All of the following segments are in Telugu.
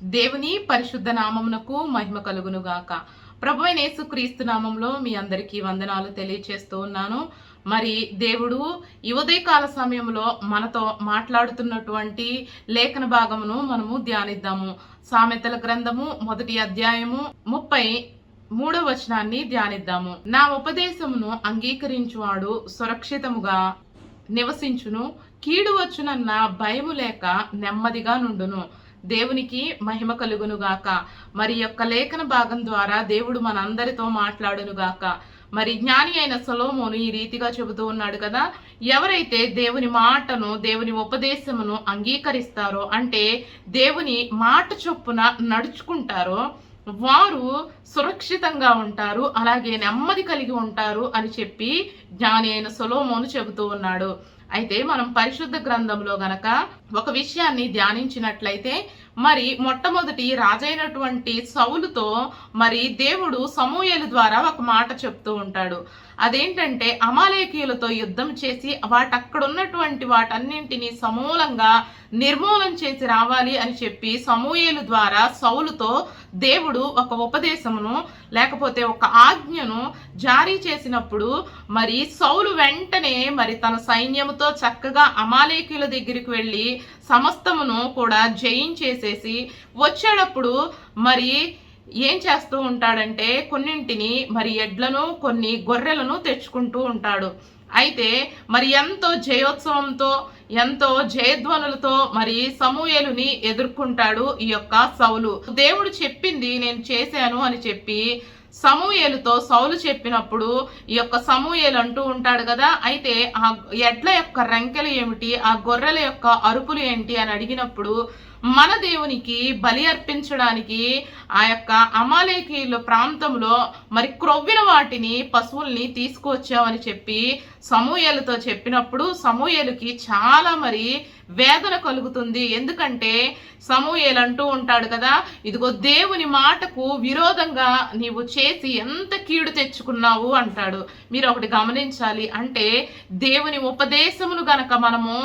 దేవుని పరిశుద్ధ నామమునకు మహిమ కలుగును గాక. ప్రభువైన యేసుక్రీస్తు నామంలో మీ అందరికీ వందనాలు తెలియచేస్తూ ఉన్నాను. మరి దేవుడు ఈ ఉదయకాల సమయంలో మనతో మాట్లాడుతున్నటువంటి లేఖన భాగమును మనము ధ్యానిద్దాము. సామెతల గ్రంథము 1వ అధ్యాయము 33వ వచనాన్ని ధ్యానిద్దాము. నా ఉపదేశమును అంగీకరించువాడు సురక్షితముగా నివసించును, కీడు వచ్చునన్న భయము లేక నెమ్మదిగా నుండును. దేవునికి మహిమ కలుగునుగాక. మరి యొక్క లేఖన భాగం ద్వారా దేవుడు మనందరితో మాట్లాడునుగాక. మరి జ్ఞాని అయిన సొలొమోను ఈ రీతిగా చెబుతూ ఉన్నాడు కదా, ఎవరైతే దేవుని మాటను, దేవుని ఉపదేశమును అంగీకరిస్తారో, అంటే దేవుని మాట చొప్పున నడుచుకుంటారో వారు సురక్షితంగా ఉంటారు, అలాగే నెమ్మది కలిగి ఉంటారు అని చెప్పి జ్ఞాని అయిన సొలొమోను చెబుతూ ఉన్నాడు. అయితే మనం పరిశుద్ధ గ్రంథంలో గనక ఒక విషయాన్ని ధ్యానించినట్లయితే, మరి మొట్టమొదటి రాజైనటువంటి సౌలుతో మరి దేవుడు సమూయేలు ద్వారా ఒక మాట చెప్తూ ఉంటాడు. అదేంటంటే, అమాలేకీయులతో యుద్ధం చేసి అక్కడ ఉన్నటువంటి వాటన్నింటినీ సమూలంగా నిర్మూలన చేసి రావాలి అని చెప్పి సమూయేలు ద్వారా సౌలుతో దేవుడు ఒక ఉపదేశమును లేకపోతే ఒక ఆజ్ఞను జారీ చేసినప్పుడు, మరి సౌలు వెంటనే మరి తన సైన్యముతో చక్కగా అమాలేకీయుల దగ్గరికి వెళ్ళి సమస్తమును కూడా జయించేసేసి వచ్చేటప్పుడు మరి ఏం చేస్తూ ఉంటాడంటే, కొన్నింటిని మరి ఎడ్లను, కొన్ని గొర్రెలను తెచ్చుకుంటూ ఉంటాడు. అయితే మరి ఎంతో జయోత్సవంతో, ఎంతో జయధ్వనులతో మరి సమూయేలుని ఎదుర్కొంటాడు ఈ యొక్క సౌలు. దేవుడు చెప్పింది నేను చేశాను అని చెప్పి సమూయేలుతో సౌలు చెప్పినప్పుడు ఈ యొక్క సమూయేలు అంటూ ఉంటాడు కదా, అయితే ఆ ఎడ్ల యొక్క రంకెలు ఏమిటి, ఆ గొర్రెల యొక్క అరుపులు ఏంటి అని అడిగినప్పుడు, మన దేవునికి బలి అర్పించడానికి ఆ యొక్క అమాలేకీయుల ప్రాంతంలో మరి క్రొవ్విన వాటిని, పశువుల్ని తీసుకువచ్చామని చెప్పి సమూయేలుతో చెప్పినప్పుడు సమూయేలుకి చాలా మరి వేదన కలుగుతుంది. ఎందుకంటే సమూయేలు అంటూ ఉంటాడు కదా, ఇదిగో దేవుని మాటకు విరోధంగా నీవు చేసి ఎంత కీడు తెచ్చుకున్నావు అంటాడు. మీరు ఒకటి గమనించాలి, అంటే దేవుని ఉపదేశమును గనక మనము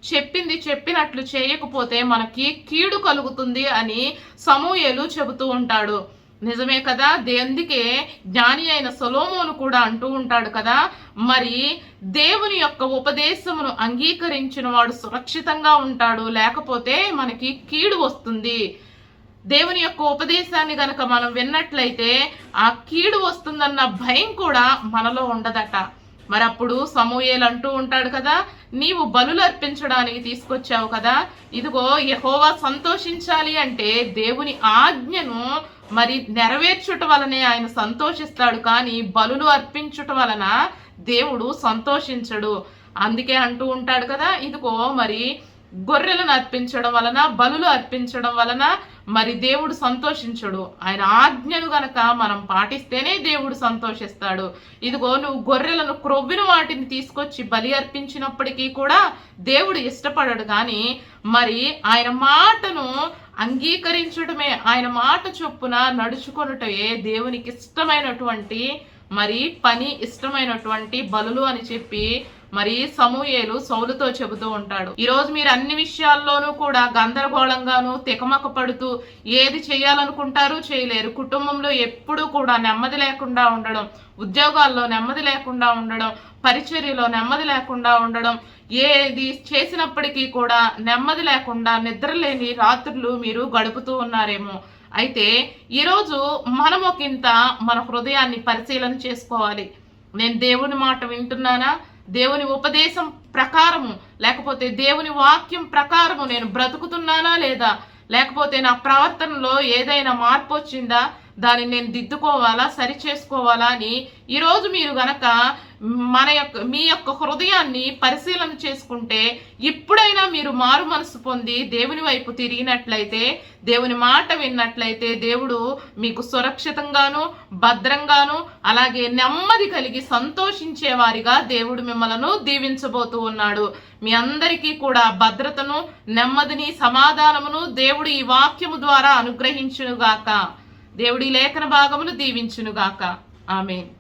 చెప్పింది చెప్పినట్లు చేయకపోతే మనకి కీడు కలుగుతుంది అని సమూయేలు చెబుతూ ఉంటాడు. నిజమే కదా. అందుకే జ్ఞాని అయిన సొలొమోను కూడా అంటూ ఉంటాడు కదా, మరి దేవుని యొక్క ఉపదేశమును అంగీకరించిన వాడు సురక్షితంగా ఉంటాడు, లేకపోతే మనకి కీడు వస్తుంది. దేవుని యొక్క ఉపదేశాన్ని గనక మనం విన్నట్లయితే ఆ కీడు వస్తుందన్న భయం కూడా మనలో ఉండదట. మరి అప్పుడు సమూయేలు అంటూ ఉంటాడు కదా, నీవు బలులు అర్పించడానికి తీసుకొచ్చావు కదా, ఇదిగో యెహోవా సంతోషించాలి అంటే దేవుని ఆజ్ఞను మరి నెరవేర్చుట వలనే ఆయన సంతోషిస్తాడు, కానీ బలులు అర్పించుట వలన దేవుడు సంతోషించడు. అందుకే అంటూ ఉంటాడు కదా, ఇదిగో మరి గొర్రెలను అర్పించడం వలన, బలులు అర్పించడం వలన మరి దేవుడు సంతోషించడు. ఆయన ఆజ్ఞను గనక మనం పాటిస్తేనే దేవుడు సంతోషిస్తాడు. ఇదిగో నువ్వు గొర్రెలను, క్రొవ్విన వాటిని తీసుకొచ్చి బలి అర్పించినప్పటికీ కూడా దేవుడు ఇష్టపడడు, కానీ మరి ఆయన మాటను అంగీకరించడమే, ఆయన మాట చొప్పున నడుచుకొనుటయే దేవునికి ఇష్టమైనటువంటి మరి పని, ఇష్టమైనటువంటి బలులు అని చెప్పి మరి సమూయేలు సౌలుతో చెబుతూ ఉంటాడు. ఈరోజు మీరు అన్ని విషయాల్లోనూ కూడా గందరగోళంగాను తికమక పడుతూ ఏది చేయాలనుకుంటారు చేయలేరు. కుటుంబంలో ఎప్పుడూ కూడా నెమ్మది లేకుండా ఉండడం, ఉద్యోగాల్లో నెమ్మది లేకుండా ఉండడం, పరిచర్యలో నెమ్మది లేకుండా ఉండడం, ఏది చేసినప్పటికీ కూడా నెమ్మది లేకుండా నిద్రలేని రాత్రులు మీరు గడుపుతూ ఉన్నారేమో. అయితే ఈరోజు మనం ఒకంత మన హృదయాన్ని పరిశీలన చేసుకోవాలి. నేను దేవుని మాట వింటున్నానా, దేవుని ఉపదేశం ప్రకారము లేకపోతే దేవుని వాక్యం ప్రకారము నేను బ్రతుకుతున్నానా లేదా, లేకపోతే నా ప్రవర్తనలో ఏదైనా మార్పు వచ్చిందా, దాన్ని నేను దిద్దుకోవాలా, సరి చేసుకోవాలా అని ఈరోజు మీరు గనక మీ యొక్క హృదయాన్ని పరిశీలన చేసుకుంటే, ఇప్పుడైనా మీరు మారు మనసు పొంది దేవుని వైపు తిరిగినట్లయితే, దేవుని మాట విన్నట్లయితే దేవుడు మీకు సురక్షితంగాను, భద్రంగాను, అలాగే నెమ్మది కలిగి సంతోషించేవారిగా దేవుడు మిమ్మలను దీవించబోతూ ఉన్నాడు. మీ అందరికీ కూడా భద్రతను, నెమ్మదిని, సమాధానమును దేవుడు ఈ వాక్యము ద్వారా అనుగ్రహించునుగాక. దేవుడి లేఖన భాగమును దీవించునుగాక. ఆమేన్.